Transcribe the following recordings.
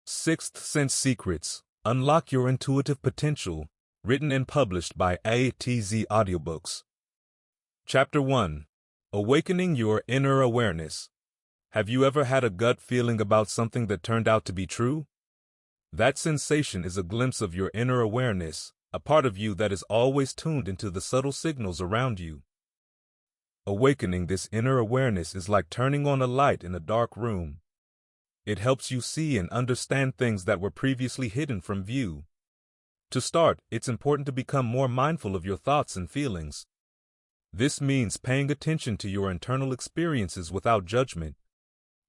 Sixth Sense Secrets: Unlock Your Intuitive Potential, written and published by Audiobooks. Chapter 1. Awakening Your Inner Awareness. Have you ever had a gut feeling about something that turned out to be true? That sensation is a glimpse of your inner awareness, a part of you that is always tuned into the subtle signals around you. Awakening this inner awareness is like turning on a light in a dark room. It helps you see and understand things that were previously hidden from view. To start, it's important to become more mindful of your thoughts and feelings. This means paying attention to your internal experiences without judgment.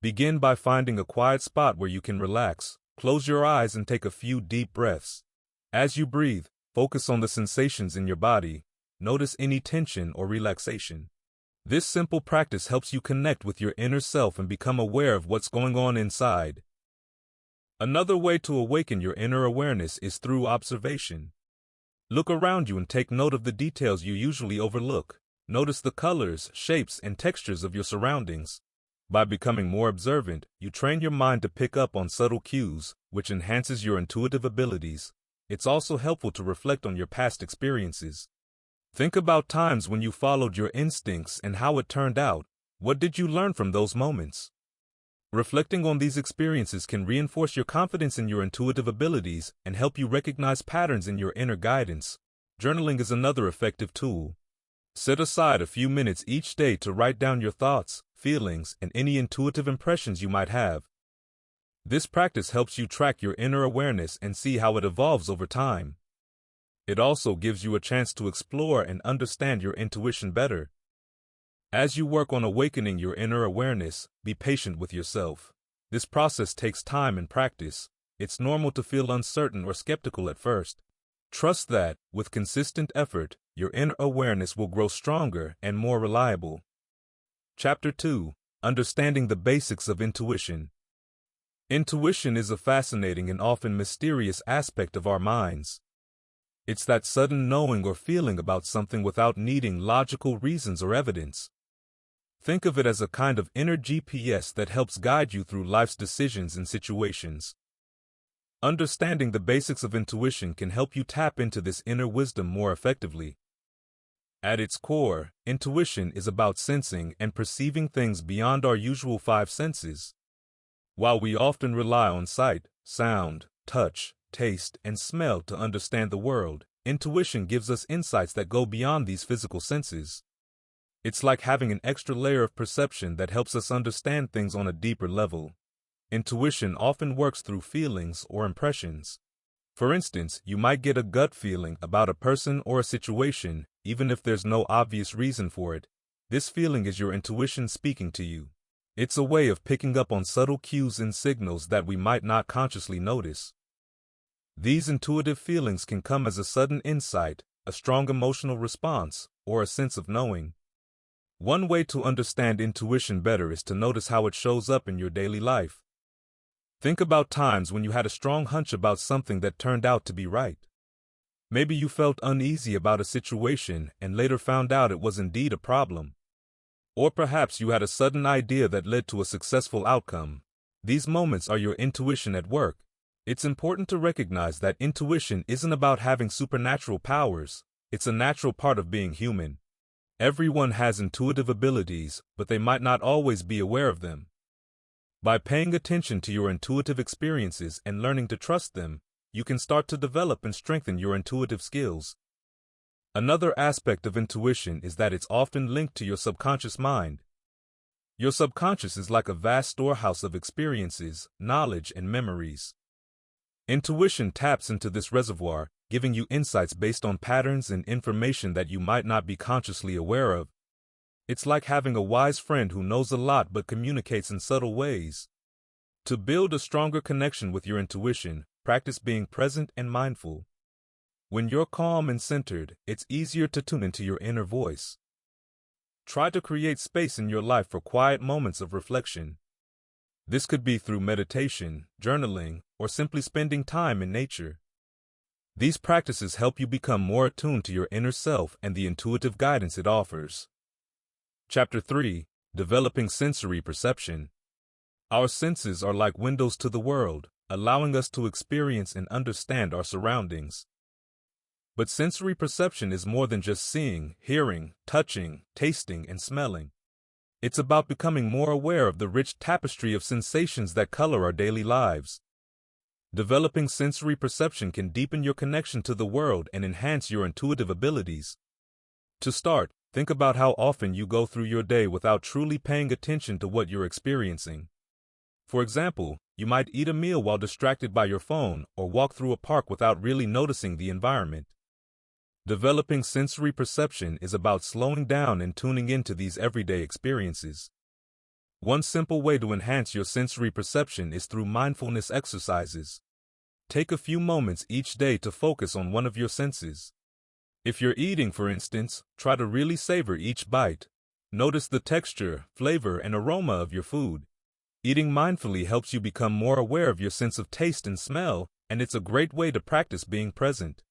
Begin by finding a quiet spot where you can relax, close your eyes and take a few deep breaths. As you breathe, focus on the sensations in your body. Notice any tension or relaxation. This simple practice helps you connect with your inner self and become aware of what's going on inside. Another way to awaken your inner awareness is through observation. Look around you and take note of the details you usually overlook. Notice the colors, shapes, and textures of your surroundings. By becoming more observant, you train your mind to pick up on subtle cues, which enhances your intuitive abilities. It's also helpful to reflect on your past experiences. Think about times when you followed your instincts and how it turned out. What did you learn from those moments? Reflecting on these experiences can reinforce your confidence in your intuitive abilities and help you recognize patterns in your inner guidance. Journaling is another effective tool. Set aside a few minutes each day to write down your thoughts, feelings, and any intuitive impressions you might have. This practice helps you track your inner awareness and see how it evolves over time. It also gives you a chance to explore and understand your intuition better. As you work on awakening your inner awareness, be patient with yourself. This process takes time and practice. It's normal to feel uncertain or skeptical at first. Trust that, with consistent effort, your inner awareness will grow stronger and more reliable. Chapter 2. Understanding the Basics of Intuition. Intuition is a fascinating and often mysterious aspect of our minds. It's that sudden knowing or feeling about something without needing logical reasons or evidence. Think of it as a kind of inner GPS that helps guide you through life's decisions and situations. Understanding the basics of intuition can help you tap into this inner wisdom more effectively. At its core, intuition is about sensing and perceiving things beyond our usual five senses. While we often rely on sight, sound, touch, taste, and smell to understand the world, intuition gives us insights that go beyond these physical senses. It's like having an extra layer of perception that helps us understand things on a deeper level. Intuition often works through feelings or impressions. For instance, you might get a gut feeling about a person or a situation, even if there's no obvious reason for it. This feeling is your intuition speaking to you. It's a way of picking up on subtle cues and signals that we might not consciously notice. These intuitive feelings can come as a sudden insight, a strong emotional response, or a sense of knowing. One way to understand intuition better is to notice how it shows up in your daily life. Think about times when you had a strong hunch about something that turned out to be right. Maybe you felt uneasy about a situation and later found out it was indeed a problem. Or perhaps you had a sudden idea that led to a successful outcome. These moments are your intuition at work. It's important to recognize that intuition isn't about having supernatural powers. It's a natural part of being human. Everyone has intuitive abilities, but they might not always be aware of them. By paying attention to your intuitive experiences and learning to trust them, you can start to develop and strengthen your intuitive skills. Another aspect of intuition is that it's often linked to your subconscious mind. Your subconscious is like a vast storehouse of experiences, knowledge, and memories. Intuition taps into this reservoir, giving you insights based on patterns and information that you might not be consciously aware of. It's like having a wise friend who knows a lot but communicates in subtle ways. To build a stronger connection with your intuition, practice being present and mindful. When you're calm and centered, it's easier to tune into your inner voice. Try to create space in your life for quiet moments of reflection. This could be through meditation, journaling, or simply spending time in nature. These practices help you become more attuned to your inner self and the intuitive guidance it offers. Chapter 3. Developing Sensory Perception. Our senses are like windows to the world. allowing us to experience and understand our surroundings. But sensory perception is more than just seeing, hearing, touching, tasting, and smelling. It's about becoming more aware of the rich tapestry of sensations that color our daily lives. Developing sensory perception can deepen your connection to the world and enhance your intuitive abilities. To start, think about how often you go through your day without truly paying attention to what you're experiencing. For example, you might eat a meal while distracted by your phone or walk through a park without really noticing the environment. Developing sensory perception is about slowing down and tuning into these everyday experiences. One simple way to enhance your sensory perception is through mindfulness exercises. Take a few moments each day to focus on one of your senses. If you're eating, for instance, try to really savor each bite. Notice the texture, flavor, and aroma of your food. Eating mindfully helps you become more aware of your sense of taste and smell, and it's a great way to practice being present.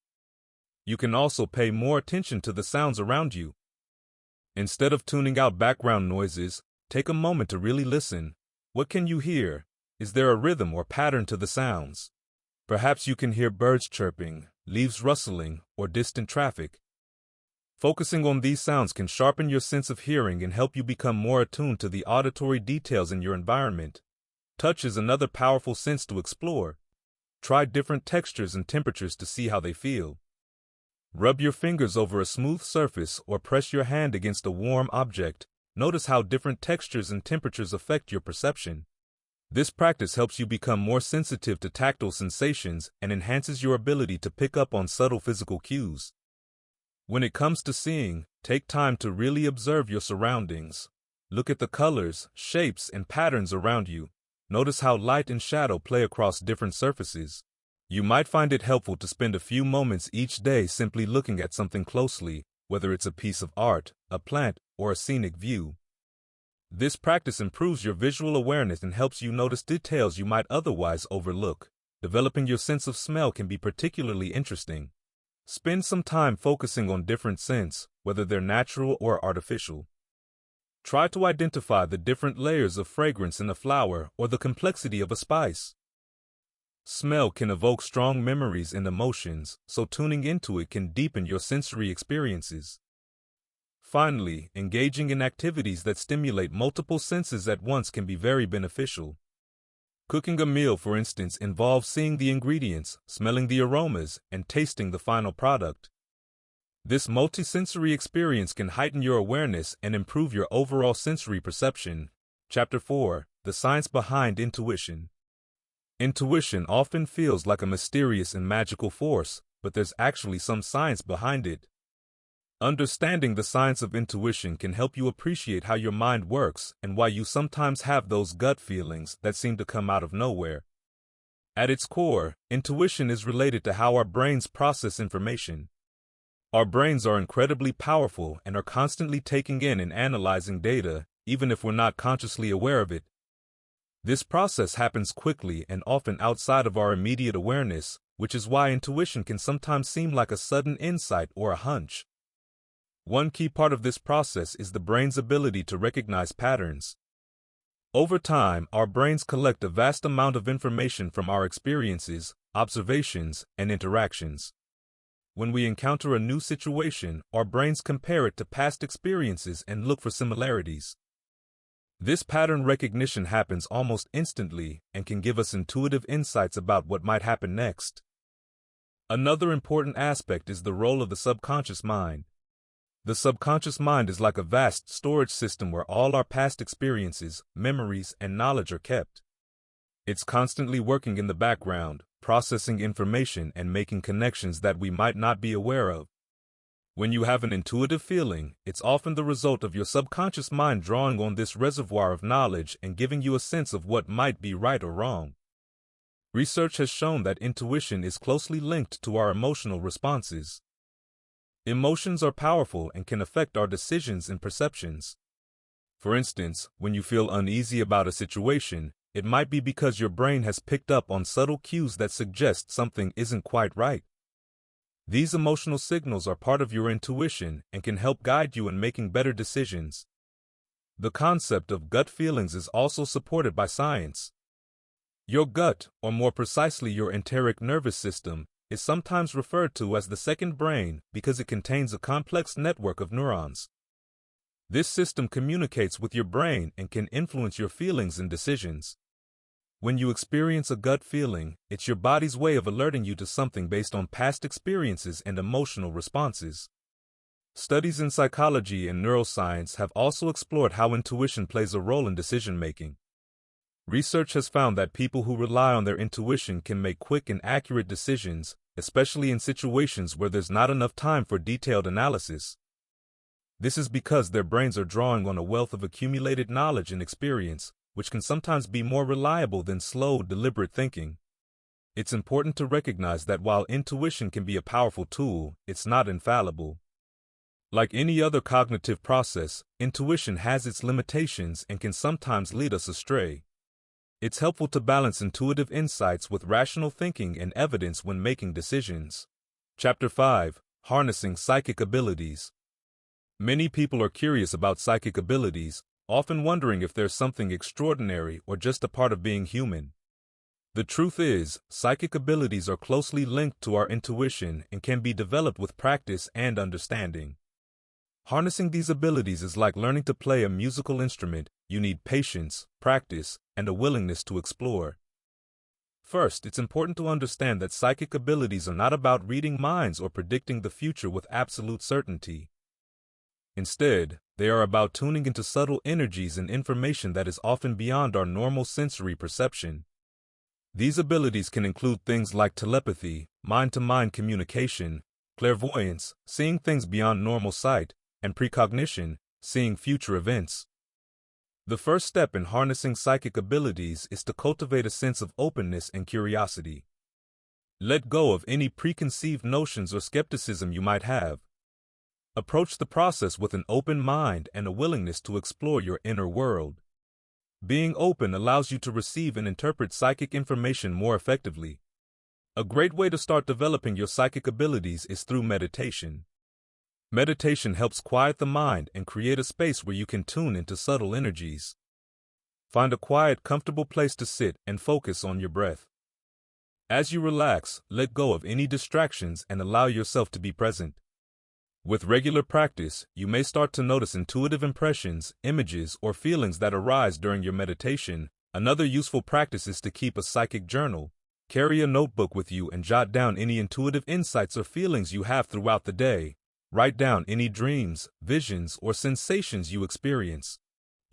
You can also pay more attention to the sounds around you. Instead of tuning out background noises, take a moment to really listen. What can you hear? Is there a rhythm or pattern to the sounds? Perhaps you can hear birds chirping, leaves rustling, or distant traffic. Focusing on these sounds can sharpen your sense of hearing and help you become more attuned to the auditory details in your environment. Touch is another powerful sense to explore. Try different textures and temperatures to see how they feel. Rub your fingers over a smooth surface or press your hand against a warm object. Notice how different textures and temperatures affect your perception. This practice helps you become more sensitive to tactile sensations and enhances your ability to pick up on subtle physical cues. When it comes to seeing, take time to really observe your surroundings. Look at the colors, shapes, and patterns around you. Notice how light and shadow play across different surfaces. You might find it helpful to spend a few moments each day simply looking at something closely, whether it's a piece of art, a plant, or a scenic view. This practice improves your visual awareness and helps you notice details you might otherwise overlook. Developing your sense of smell can be particularly interesting. Spend some time focusing on different scents, whether they're natural or artificial. Try to identify the different layers of fragrance in a flower or the complexity of a spice. Smell can evoke strong memories and emotions, so tuning into it can deepen your sensory experiences. Finally, engaging in activities that stimulate multiple senses at once can be very beneficial. Cooking a meal, for instance, involves seeing the ingredients, smelling the aromas, and tasting the final product. This multisensory experience can heighten your awareness and improve your overall sensory perception. Chapter 4: The Science Behind Intuition. Intuition often feels like a mysterious and magical force, but there's actually some science behind it. Understanding the science of intuition can help you appreciate how your mind works and why you sometimes have those gut feelings that seem to come out of nowhere. At its core, intuition is related to how our brains process information. Our brains are incredibly powerful and are constantly taking in and analyzing data, even if we're not consciously aware of it. This process happens quickly and often outside of our immediate awareness, which is why intuition can sometimes seem like a sudden insight or a hunch. One key part of this process is the brain's ability to recognize patterns. Over time, our brains collect a vast amount of information from our experiences, observations, and interactions. When we encounter a new situation, our brains compare it to past experiences and look for similarities. This pattern recognition happens almost instantly and can give us intuitive insights about what might happen next. Another important aspect is the role of the subconscious mind. The subconscious mind is like a vast storage system where all our past experiences, memories, and knowledge are kept. It's constantly working in the background, processing information and making connections that we might not be aware of. When you have an intuitive feeling, it's often the result of your subconscious mind drawing on this reservoir of knowledge and giving you a sense of what might be right or wrong. Research has shown that intuition is closely linked to our emotional responses. Emotions are powerful and can affect our decisions and perceptions. For instance, when you feel uneasy about a situation, it might be because your brain has picked up on subtle cues that suggest something isn't quite right. These emotional signals are part of your intuition and can help guide you in making better decisions. The concept of gut feelings is also supported by science. Your gut, or more precisely your enteric nervous system, is sometimes referred to as the second brain because it contains a complex network of neurons. This system communicates with your brain and can influence your feelings and decisions. When you experience a gut feeling, it's your body's way of alerting you to something based on past experiences and emotional responses. Studies in psychology and neuroscience have also explored how intuition plays a role in decision-making. Research has found that people who rely on their intuition can make quick and accurate decisions, especially in situations where there's not enough time for detailed analysis. This is because their brains are drawing on a wealth of accumulated knowledge and experience, which can sometimes be more reliable than slow, deliberate thinking. It's important to recognize that while intuition can be a powerful tool, it's not infallible. Like any other cognitive process, intuition has its limitations and can sometimes lead us astray. It's helpful to balance intuitive insights with rational thinking and evidence when making decisions. Chapter 5: Harnessing Psychic Abilities. Many people are curious about psychic abilities, often wondering if there's something extraordinary or just a part of being human. The truth is, psychic abilities are closely linked to our intuition and can be developed with practice and understanding. Harnessing these abilities is like learning to play a musical instrument. You need patience, practice, and a willingness to explore. First, it's important to understand that psychic abilities are not about reading minds or predicting the future with absolute certainty. Instead, they are about tuning into subtle energies and information that is often beyond our normal sensory perception. These abilities can include things like telepathy, mind-to-mind communication, clairvoyance, seeing things beyond normal sight, and precognition, seeing future events. The first step in harnessing psychic abilities is to cultivate a sense of openness and curiosity. Let go of any preconceived notions or skepticism you might have. Approach the process with an open mind and a willingness to explore your inner world. Being open allows you to receive and interpret psychic information more effectively. A great way to start developing your psychic abilities is through meditation. Meditation helps quiet the mind and create a space where you can tune into subtle energies. Find a quiet, comfortable place to sit and focus on your breath. As you relax, let go of any distractions and allow yourself to be present. With regular practice, you may start to notice intuitive impressions, images, or feelings that arise during your meditation. Another useful practice is to keep a psychic journal. Carry a notebook with you and jot down any intuitive insights or feelings you have throughout the day. Write down any dreams, visions, or sensations you experience.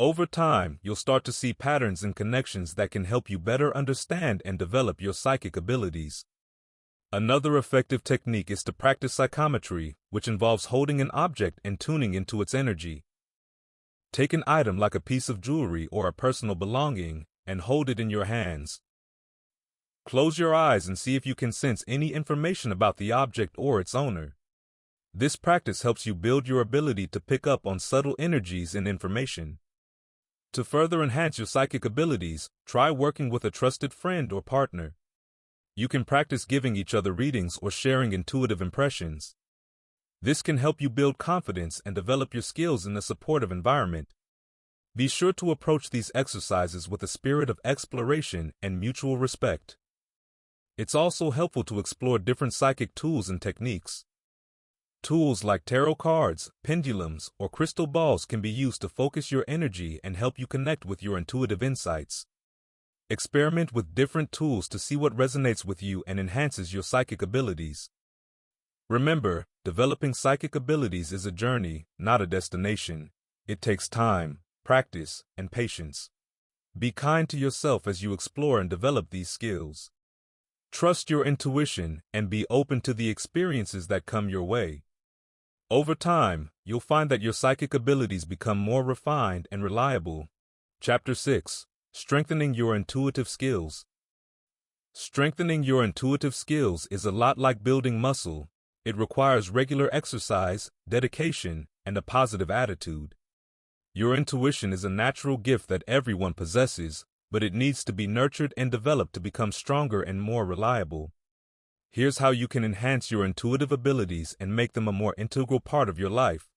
Over time, you'll start to see patterns and connections that can help you better understand and develop your psychic abilities. Another effective technique is to practice psychometry, which involves holding an object and tuning into its energy. Take an item like a piece of jewelry or a personal belonging and hold it in your hands. Close your eyes and see if you can sense any information about the object or its owner. This practice helps you build your ability to pick up on subtle energies and information. To further enhance your psychic abilities, try working with a trusted friend or partner. You can practice giving each other readings or sharing intuitive impressions. This can help you build confidence and develop your skills in a supportive environment. Be sure to approach these exercises with a spirit of exploration and mutual respect. It's also helpful to explore different psychic tools and techniques. Tools like tarot cards, pendulums, or crystal balls can be used to focus your energy and help you connect with your intuitive insights. Experiment with different tools to see what resonates with you and enhances your psychic abilities. Remember, developing psychic abilities is a journey, not a destination. It takes time, practice, and patience. Be kind to yourself as you explore and develop these skills. Trust your intuition and be open to the experiences that come your way. Over time, you'll find that your psychic abilities become more refined and reliable. Chapter 6: Strengthening Your Intuitive Skills. Strengthening your intuitive skills is a lot like building muscle. It requires regular exercise, dedication, and a positive attitude. Your intuition is a natural gift that everyone possesses, but it needs to be nurtured and developed to become stronger and more reliable. Here's how you can enhance your intuitive abilities and make them a more integral part of your life.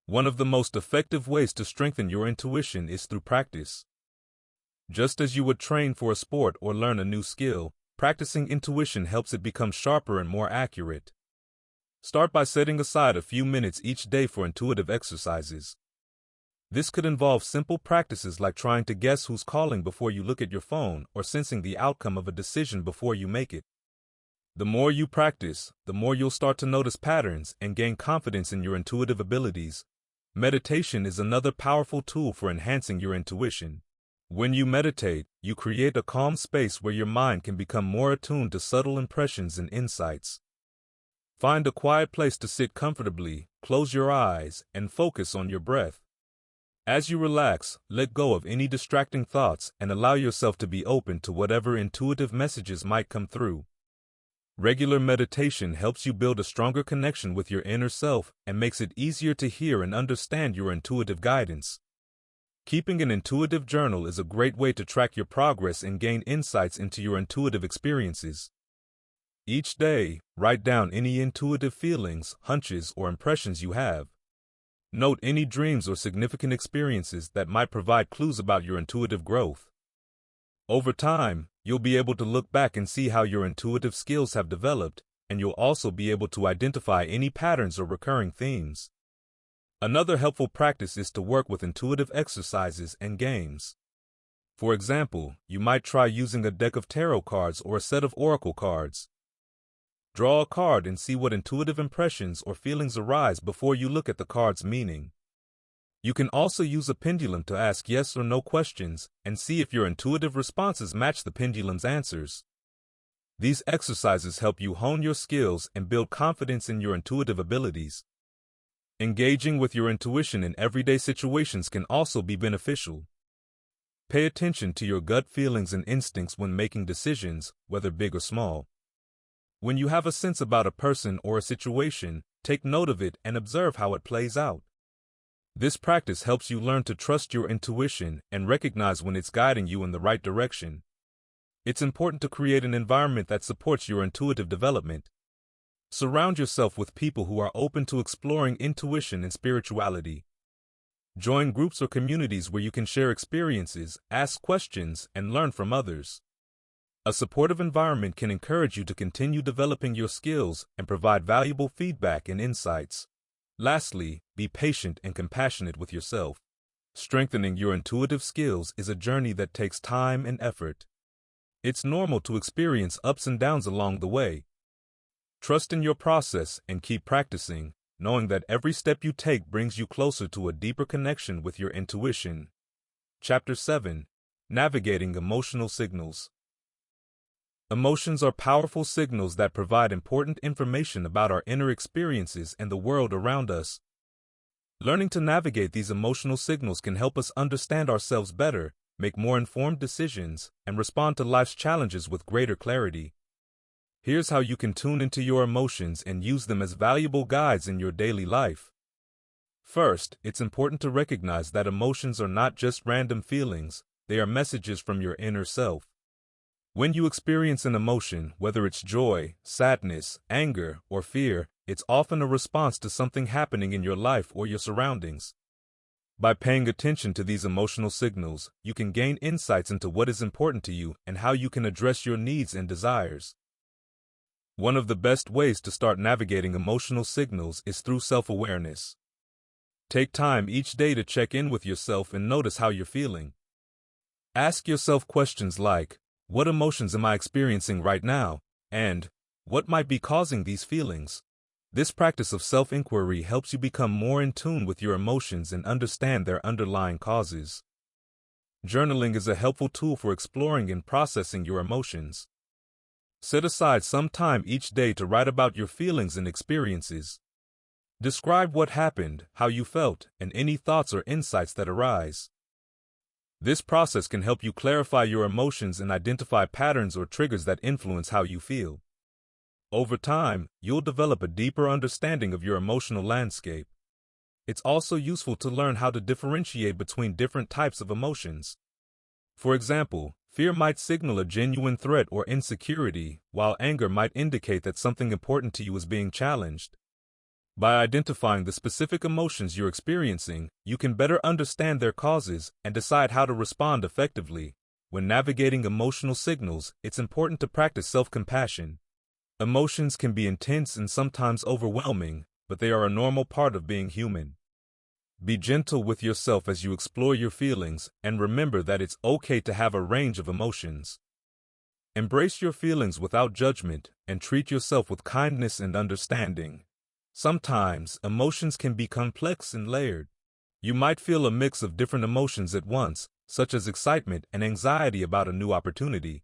One of the most effective ways to strengthen your intuition is through practice. Just as you would train for a sport or learn a new skill, practicing intuition helps it become sharper and more accurate. Start by setting aside a few minutes each day for intuitive exercises. This could involve simple practices like trying to guess who's calling before you look at your phone or sensing the outcome of a decision before you make it. The more you practice, the more you'll start to notice patterns and gain confidence in your intuitive abilities. Meditation is another powerful tool for enhancing your intuition. When you meditate, you create a calm space where your mind can become more attuned to subtle impressions and insights. Find a quiet place to sit comfortably, close your eyes, and focus on your breath. As you relax, let go of any distracting thoughts and allow yourself to be open to whatever intuitive messages might come through. Regular meditation helps you build a stronger connection with your inner self and makes it easier to hear and understand your intuitive guidance. Keeping an intuitive journal is a great way to track your progress and gain insights into your intuitive experiences. Each day, write down any intuitive feelings, hunches, or impressions you have. Note any dreams or significant experiences that might provide clues about your intuitive growth. Over time, you'll be able to look back and see how your intuitive skills have developed, and you'll also be able to identify any patterns or recurring themes. Another helpful practice is to work with intuitive exercises and games. For example, you might try using a deck of tarot cards or a set of oracle cards. Draw a card and see what intuitive impressions or feelings arise before you look at the card's meaning. You can also use a pendulum to ask yes or no questions and see if your intuitive responses match the pendulum's answers. These exercises help you hone your skills and build confidence in your intuitive abilities. Engaging with your intuition in everyday situations can also be beneficial. Pay attention to your gut feelings and instincts when making decisions, whether big or small. When you have a sense about a person or a situation, take note of it and observe how it plays out. This practice helps you learn to trust your intuition and recognize when it's guiding you in the right direction. It's important to create an environment that supports your intuitive development. Surround yourself with people who are open to exploring intuition and spirituality. Join groups or communities where you can share experiences, ask questions, and learn from others. A supportive environment can encourage you to continue developing your skills and provide valuable feedback and insights. Lastly, be patient and compassionate with yourself. Strengthening your intuitive skills is a journey that takes time and effort. It's normal to experience ups and downs along the way. Trust in your process and keep practicing, knowing that every step you take brings you closer to a deeper connection with your intuition. Chapter 7. Navigating Emotional Signals. Emotions are powerful signals that provide important information about our inner experiences and the world around us. Learning to navigate these emotional signals can help us understand ourselves better, make more informed decisions, and respond to life's challenges with greater clarity. Here's how you can tune into your emotions and use them as valuable guides in your daily life. First, it's important to recognize that emotions are not just random feelings, they are messages from your inner self. When you experience an emotion, whether it's joy, sadness, anger, or fear, it's often a response to something happening in your life or your surroundings. By paying attention to these emotional signals, you can gain insights into what is important to you and how you can address your needs and desires. One of the best ways to start navigating emotional signals is through self-awareness. Take time each day to check in with yourself and notice how you're feeling. Ask yourself questions like, what emotions am I experiencing right now? And, what might be causing these feelings? This practice of self-inquiry helps you become more in tune with your emotions and understand their underlying causes. Journaling is a helpful tool for exploring and processing your emotions. Set aside some time each day to write about your feelings and experiences. Describe what happened, how you felt, and any thoughts or insights that arise. This process can help you clarify your emotions and identify patterns or triggers that influence how you feel. Over time, you'll develop a deeper understanding of your emotional landscape. It's also useful to learn how to differentiate between different types of emotions. For example, fear might signal a genuine threat or insecurity, while anger might indicate that something important to you is being challenged. By identifying the specific emotions you're experiencing, you can better understand their causes and decide how to respond effectively. when navigating emotional signals, it's important to practice self-compassion. Emotions can be intense and sometimes overwhelming, but they are a normal part of being human. Be gentle with yourself as you explore your feelings, and remember that it's okay to have a range of emotions. Embrace your feelings without judgment, and treat yourself with kindness and understanding. Sometimes, emotions can be complex and layered. You might feel a mix of different emotions at once, such as excitement and anxiety about a new opportunity.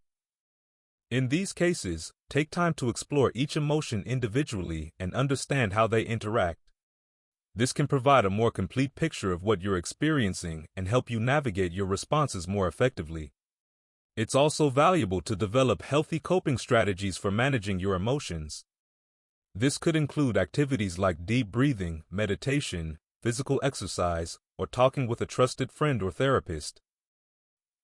In these cases, take time to explore each emotion individually and understand how they interact. This can provide a more complete picture of what you're experiencing and help you navigate your responses more effectively. It's also valuable to develop healthy coping strategies for managing your emotions. This could include activities like deep breathing, meditation, physical exercise, or talking with a trusted friend or therapist.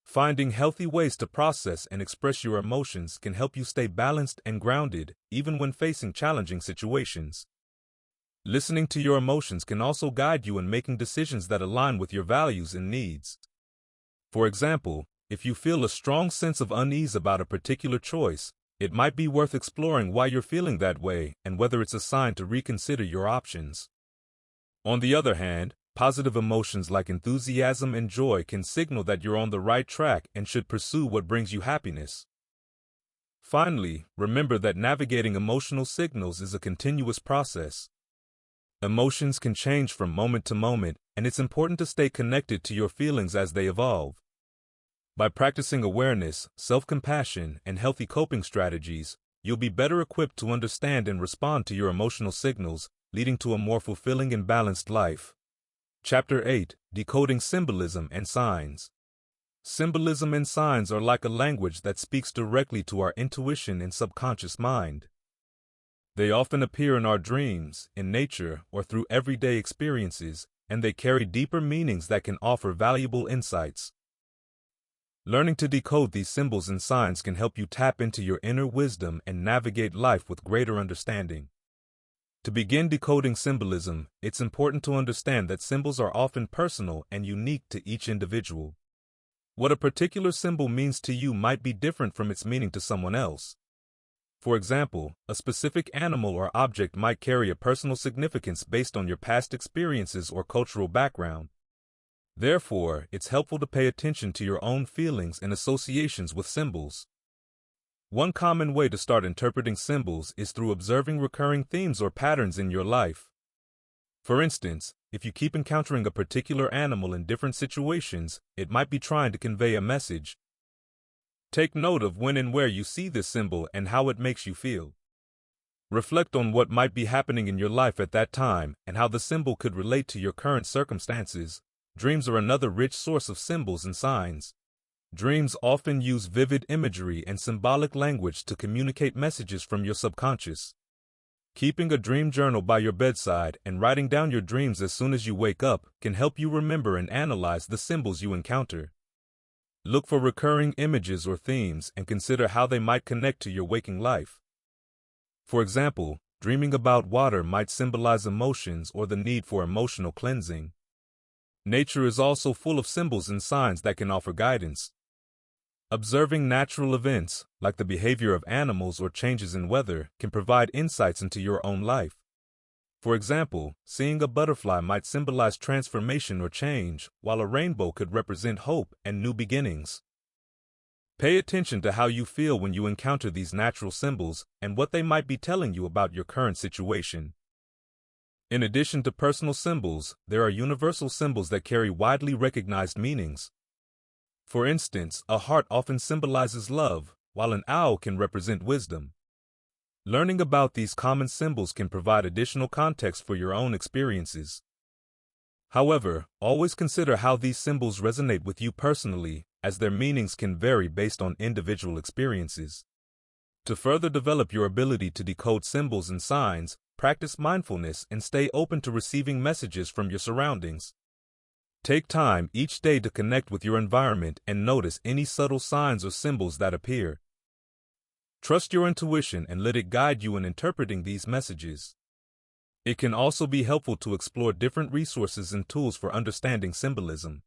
Finding healthy ways to process and express your emotions can help you stay balanced and grounded, even when facing challenging situations. Listening to your emotions can also guide you in making decisions that align with your values and needs. For example, if you feel a strong sense of unease about a particular choice, it might be worth exploring why you're feeling that way and whether it's a sign to reconsider your options. On the other hand, positive emotions like enthusiasm and joy can signal that you're on the right track and should pursue what brings you happiness. Finally, remember that navigating emotional signals is a continuous process. Emotions can change from moment to moment, and it's important to stay connected to your feelings as they evolve. By practicing awareness, self-compassion, and healthy coping strategies, you'll be better equipped to understand and respond to your emotional signals, leading to a more fulfilling and balanced life. Chapter 8: Decoding Symbolism and Signs. Symbolism and signs are like a language that speaks directly to our intuition and subconscious mind. They often appear in our dreams, in nature, or through everyday experiences, and they carry deeper meanings that can offer valuable insights. Learning to decode these symbols and signs can help you tap into your inner wisdom and navigate life with greater understanding. To begin decoding symbolism, it's important to understand that symbols are often personal and unique to each individual. What a particular symbol means to you might be different from its meaning to someone else. For example, a specific animal or object might carry a personal significance based on your past experiences or cultural background. Therefore, it's helpful to pay attention to your own feelings and associations with symbols. One common way to start interpreting symbols is through observing recurring themes or patterns in your life. For instance, if you keep encountering a particular animal in different situations, it might be trying to convey a message. Take note of when and where you see this symbol and how it makes you feel. Reflect on what might be happening in your life at that time and how the symbol could relate to your current circumstances. Dreams are another rich source of symbols and signs. Dreams often use vivid imagery and symbolic language to communicate messages from your subconscious. Keeping a dream journal by your bedside and writing down your dreams as soon as you wake up can help you remember and analyze the symbols you encounter. Look for recurring images or themes and consider how they might connect to your waking life. For example, dreaming about water might symbolize emotions or the need for emotional cleansing. Nature is also full of symbols and signs that can offer guidance. Observing natural events, like the behavior of animals or changes in weather, can provide insights into your own life. For example, seeing a butterfly might symbolize transformation or change, while a rainbow could represent hope and new beginnings. Pay attention to how you feel when you encounter these natural symbols and what they might be telling you about your current situation. In addition to personal symbols, there are universal symbols that carry widely recognized meanings. For instance, a heart often symbolizes love, while an owl can represent wisdom. Learning about these common symbols can provide additional context for your own experiences. However, always consider how these symbols resonate with you personally, as their meanings can vary based on individual experiences. To further develop your ability to decode symbols and signs, practice mindfulness and stay open to receiving messages from your surroundings. Take time each day to connect with your environment and notice any subtle signs or symbols that appear. Trust your intuition and let it guide you in interpreting these messages. It can also be helpful to explore different resources and tools for understanding symbolism.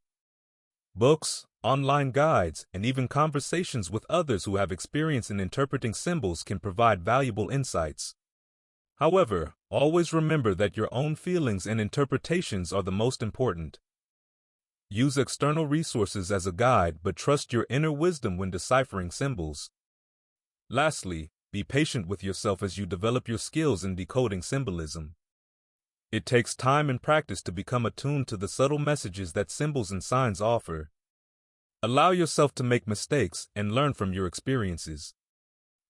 Books, online guides, and even conversations with others who have experience in interpreting symbols can provide valuable insights. However, always remember that your own feelings and interpretations are the most important. Use external resources as a guide, but trust your inner wisdom when deciphering symbols. Lastly, be patient with yourself as you develop your skills in decoding symbolism. It takes time and practice to become attuned to the subtle messages that symbols and signs offer. Allow yourself to make mistakes and learn from your experiences.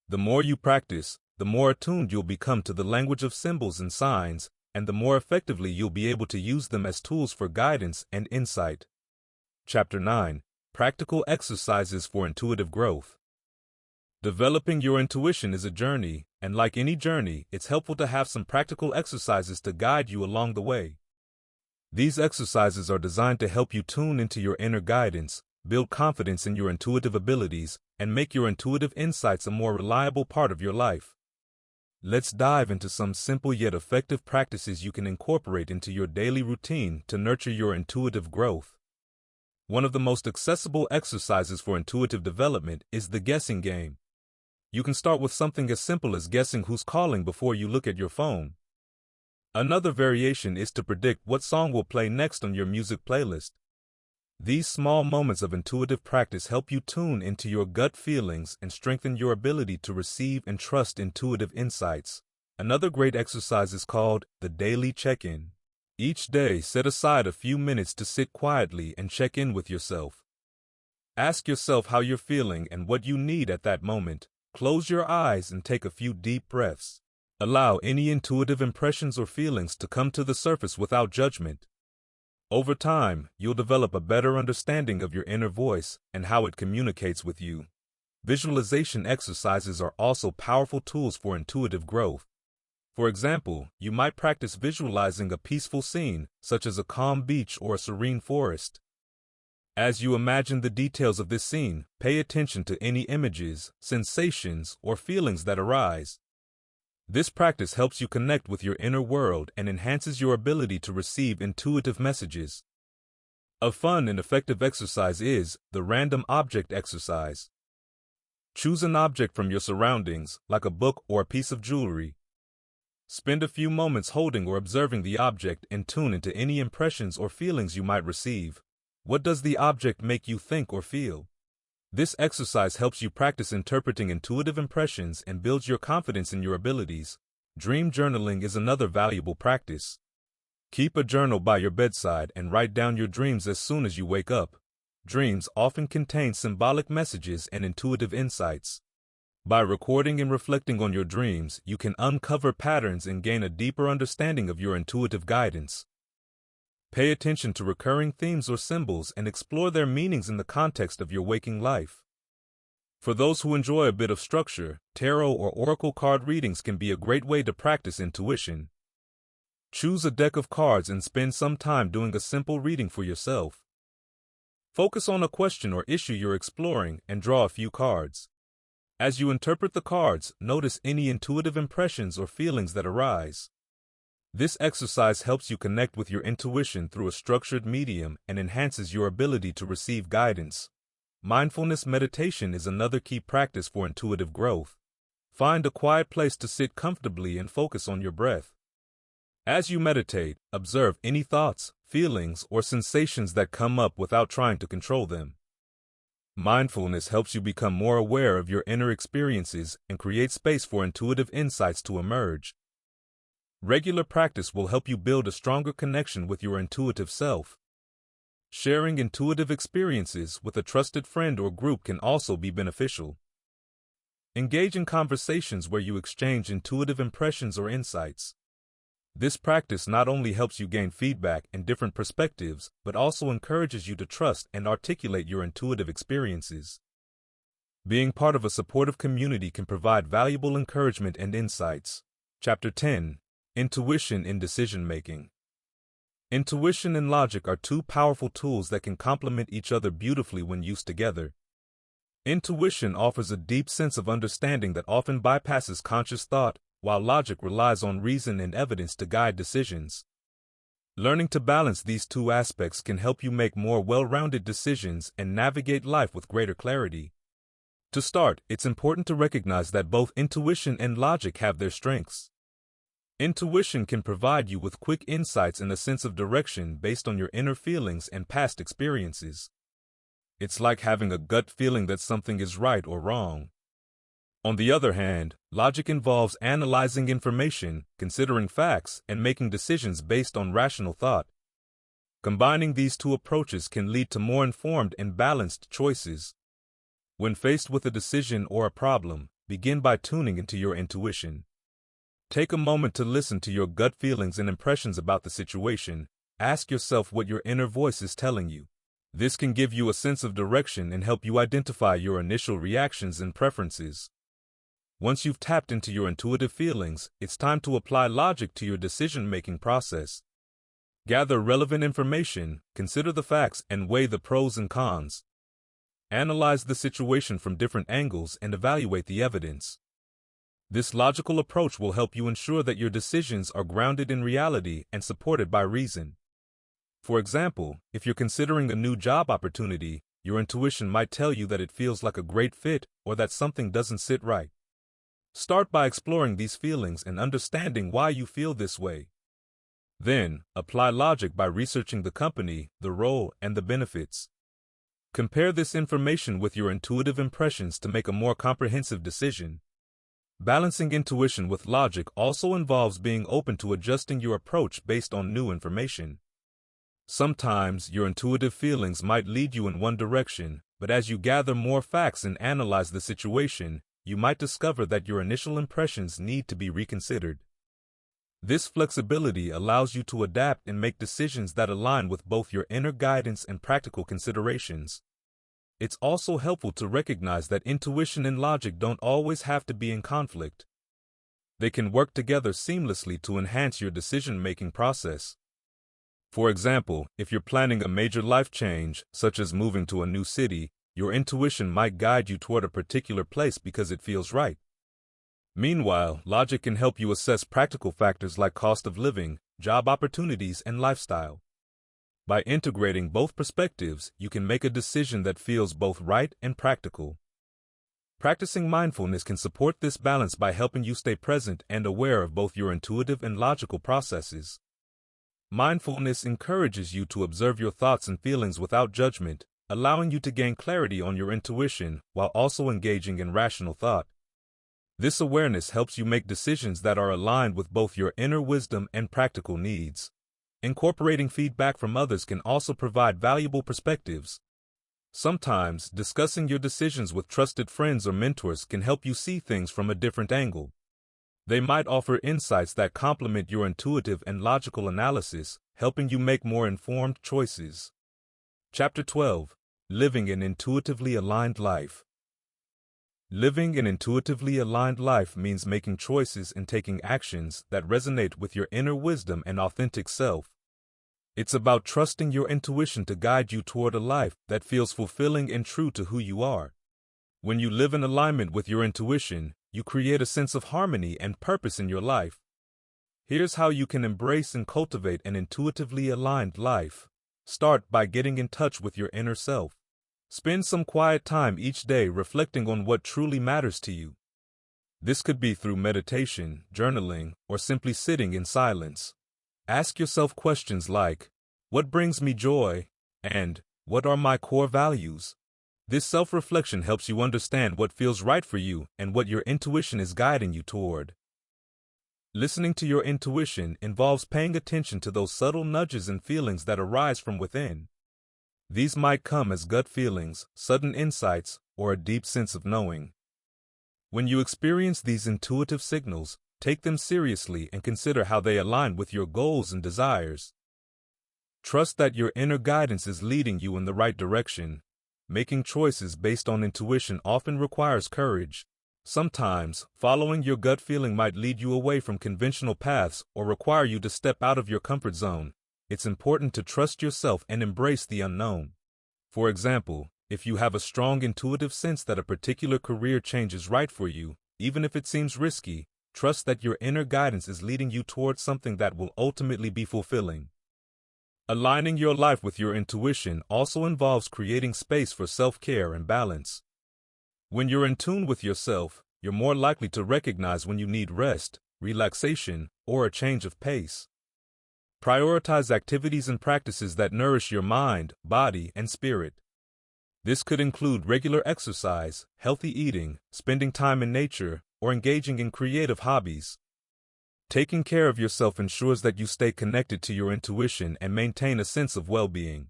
The more you practice, the more attuned you'll become to the language of symbols and signs, and the more effectively you'll be able to use them as tools for guidance and insight. Chapter 9: Practical Exercises for Intuitive Growth. Developing your intuition is a journey, and like any journey, it's helpful to have some practical exercises to guide you along the way. These exercises are designed to help you tune into your inner guidance, build confidence in your intuitive abilities, and make your intuitive insights a more reliable part of your life. Let's dive into some simple yet effective practices you can incorporate into your daily routine to nurture your intuitive growth. One of the most accessible exercises for intuitive development is the guessing game. You can start with something as simple as guessing who's calling before you look at your phone. Another variation is to predict what song will play next on your music playlist. These small moments of intuitive practice help you tune into your gut feelings and strengthen your ability to receive and trust intuitive insights. Another great exercise is called the daily check-in. Each day, set aside a few minutes to sit quietly and check in with yourself. Ask yourself how you're feeling and what you need at that moment. Close your eyes and take a few deep breaths. Allow any intuitive impressions or feelings to come to the surface without judgment. Over time, you'll develop a better understanding of your inner voice and how it communicates with you. Visualization exercises are also powerful tools for intuitive growth. For example, you might practice visualizing a peaceful scene, such as a calm beach or a serene forest. As you imagine the details of this scene, pay attention to any images, sensations, or feelings that arise. This practice helps you connect with your inner world and enhances your ability to receive intuitive messages. A fun and effective exercise is the random object exercise. Choose an object from your surroundings, like a book or a piece of jewelry. Spend a few moments holding or observing the object and tune into any impressions or feelings you might receive. What does the object make you think or feel? This exercise helps you practice interpreting intuitive impressions and builds your confidence in your abilities. Dream journaling is another valuable practice. Keep a journal by your bedside and write down your dreams as soon as you wake up. Dreams often contain symbolic messages and intuitive insights. By recording and reflecting on your dreams, you can uncover patterns and gain a deeper understanding of your intuitive guidance. Pay attention to recurring themes or symbols and explore their meanings in the context of your waking life. For those who enjoy a bit of structure, tarot or oracle card readings can be a great way to practice intuition. Choose a deck of cards and spend some time doing a simple reading for yourself. Focus on a question or issue you're exploring and draw a few cards. As you interpret the cards, notice any intuitive impressions or feelings that arise. This exercise helps you connect with your intuition through a structured medium and enhances your ability to receive guidance. Mindfulness meditation is another key practice for intuitive growth. Find a quiet place to sit comfortably and focus on your breath. As you meditate, observe any thoughts, feelings, or sensations that come up without trying to control them. Mindfulness helps you become more aware of your inner experiences and create space for intuitive insights to emerge. Regular practice will help you build a stronger connection with your intuitive self. Sharing intuitive experiences with a trusted friend or group can also be beneficial. Engage in conversations where you exchange intuitive impressions or insights. This practice not only helps you gain feedback and different perspectives, but also encourages you to trust and articulate your intuitive experiences. Being part of a supportive community can provide valuable encouragement and insights. Chapter 10: Intuition in Decision-Making. Intuition and logic are two powerful tools that can complement each other beautifully when used together. Intuition offers a deep sense of understanding that often bypasses conscious thought, while logic relies on reason and evidence to guide decisions. Learning to balance these two aspects can help you make more well-rounded decisions and navigate life with greater clarity. To start, it's important to recognize that both intuition and logic have their strengths. Intuition can provide you with quick insights and a sense of direction based on your inner feelings and past experiences. It's like having a gut feeling that something is right or wrong. On the other hand, logic involves analyzing information, considering facts, and making decisions based on rational thought. Combining these two approaches can lead to more informed and balanced choices. When faced with a decision or a problem, begin by tuning into your intuition. Take a moment to listen to your gut feelings and impressions about the situation. Ask yourself what your inner voice is telling you. This can give you a sense of direction and help you identify your initial reactions and preferences. Once you've tapped into your intuitive feelings, it's time to apply logic to your decision-making process. Gather relevant information, consider the facts, and weigh the pros and cons. Analyze the situation from different angles and evaluate the evidence. This logical approach will help you ensure that your decisions are grounded in reality and supported by reason. For example, if you're considering a new job opportunity, your intuition might tell you that it feels like a great fit or that something doesn't sit right. Start by exploring these feelings and understanding why you feel this way. Then, apply logic by researching the company, the role, and the benefits. Compare this information with your intuitive impressions to make a more comprehensive decision. Balancing intuition with logic also involves being open to adjusting your approach based on new information. Sometimes your intuitive feelings might lead you in one direction, but as you gather more facts and analyze the situation, you might discover that your initial impressions need to be reconsidered. This flexibility allows you to adapt and make decisions that align with both your inner guidance and practical considerations. It's also helpful to recognize that intuition and logic don't always have to be in conflict. They can work together seamlessly to enhance your decision-making process. For example, if you're planning a major life change, such as moving to a new city, your intuition might guide you toward a particular place because it feels right. Meanwhile, logic can help you assess practical factors like cost of living, job opportunities, and lifestyle. By integrating both perspectives, you can make a decision that feels both right and practical. Practicing mindfulness can support this balance by helping you stay present and aware of both your intuitive and logical processes. Mindfulness encourages you to observe your thoughts and feelings without judgment, allowing you to gain clarity on your intuition while also engaging in rational thought. This awareness helps you make decisions that are aligned with both your inner wisdom and practical needs. Incorporating feedback from others can also provide valuable perspectives. Sometimes, discussing your decisions with trusted friends or mentors can help you see things from a different angle. They might offer insights that complement your intuitive and logical analysis, helping you make more informed choices. Chapter 12. Living an Intuitively Aligned Life. Living an intuitively aligned life means making choices and taking actions that resonate with your inner wisdom and authentic self. It's about trusting your intuition to guide you toward a life that feels fulfilling and true to who you are. When you live in alignment with your intuition, you create a sense of harmony and purpose in your life. Here's how you can embrace and cultivate an intuitively aligned life. Start by getting in touch with your inner self. Spend some quiet time each day reflecting on what truly matters to you. This could be through meditation, journaling, or simply sitting in silence. Ask yourself questions like, what brings me joy? And what are my core values? This self-reflection helps you understand what feels right for you and what your intuition is guiding you toward. Listening to your intuition involves paying attention to those subtle nudges and feelings that arise from within. These might come as gut feelings, sudden insights, or a deep sense of knowing. When you experience these intuitive signals, take them seriously and consider how they align with your goals and desires. Trust that your inner guidance is leading you in the right direction. Making choices based on intuition often requires courage. Sometimes, following your gut feeling might lead you away from conventional paths or require you to step out of your comfort zone. It's important to trust yourself and embrace the unknown. For example, if you have a strong intuitive sense that a particular career change is right for you, even if it seems risky, trust that your inner guidance is leading you towards something that will ultimately be fulfilling. Aligning your life with your intuition also involves creating space for self-care and balance. When you're in tune with yourself, you're more likely to recognize when you need rest, relaxation, or a change of pace. Prioritize activities and practices that nourish your mind, body, and spirit. This could include regular exercise, healthy eating, spending time in nature, or engaging in creative hobbies. Taking care of yourself ensures that you stay connected to your intuition and maintain a sense of well-being.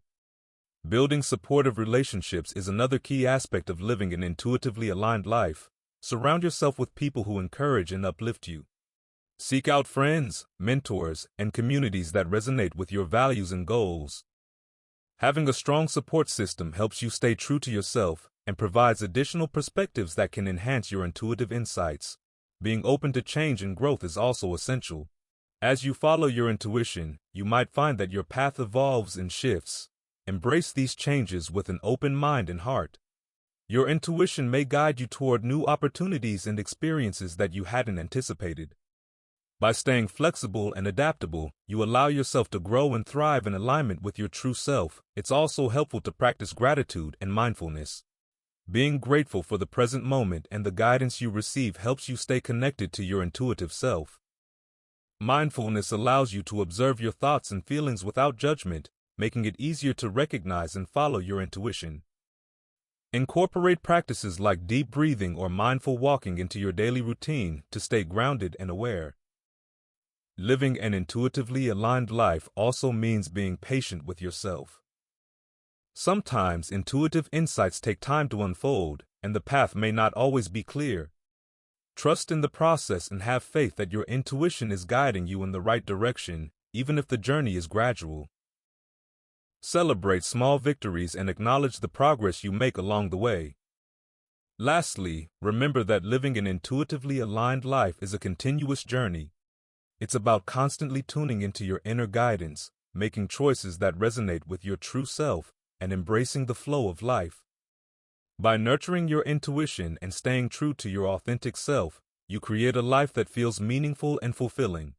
Building supportive relationships is another key aspect of living an intuitively aligned life. Surround yourself with people who encourage and uplift you. Seek out friends, mentors, and communities that resonate with your values and goals. Having a strong support system helps you stay true to yourself and provides additional perspectives that can enhance your intuitive insights. Being open to change and growth is also essential. As you follow your intuition, you might find that your path evolves and shifts. Embrace these changes with an open mind and heart. Your intuition may guide you toward new opportunities and experiences that you hadn't anticipated. By staying flexible and adaptable, you allow yourself to grow and thrive in alignment with your true self. It's also helpful to practice gratitude and mindfulness. Being grateful for the present moment and the guidance you receive helps you stay connected to your intuitive self. Mindfulness allows you to observe your thoughts and feelings without judgment, making it easier to recognize and follow your intuition. Incorporate practices like deep breathing or mindful walking into your daily routine to stay grounded and aware. Living an intuitively aligned life also means being patient with yourself. Sometimes intuitive insights take time to unfold, and the path may not always be clear. Trust in the process and have faith that your intuition is guiding you in the right direction, even if the journey is gradual. Celebrate small victories and acknowledge the progress you make along the way. Lastly, remember that living an intuitively aligned life is a continuous journey. It's about constantly tuning into your inner guidance, making choices that resonate with your true self, and embracing the flow of life. By nurturing your intuition and staying true to your authentic self, you create a life that feels meaningful and fulfilling.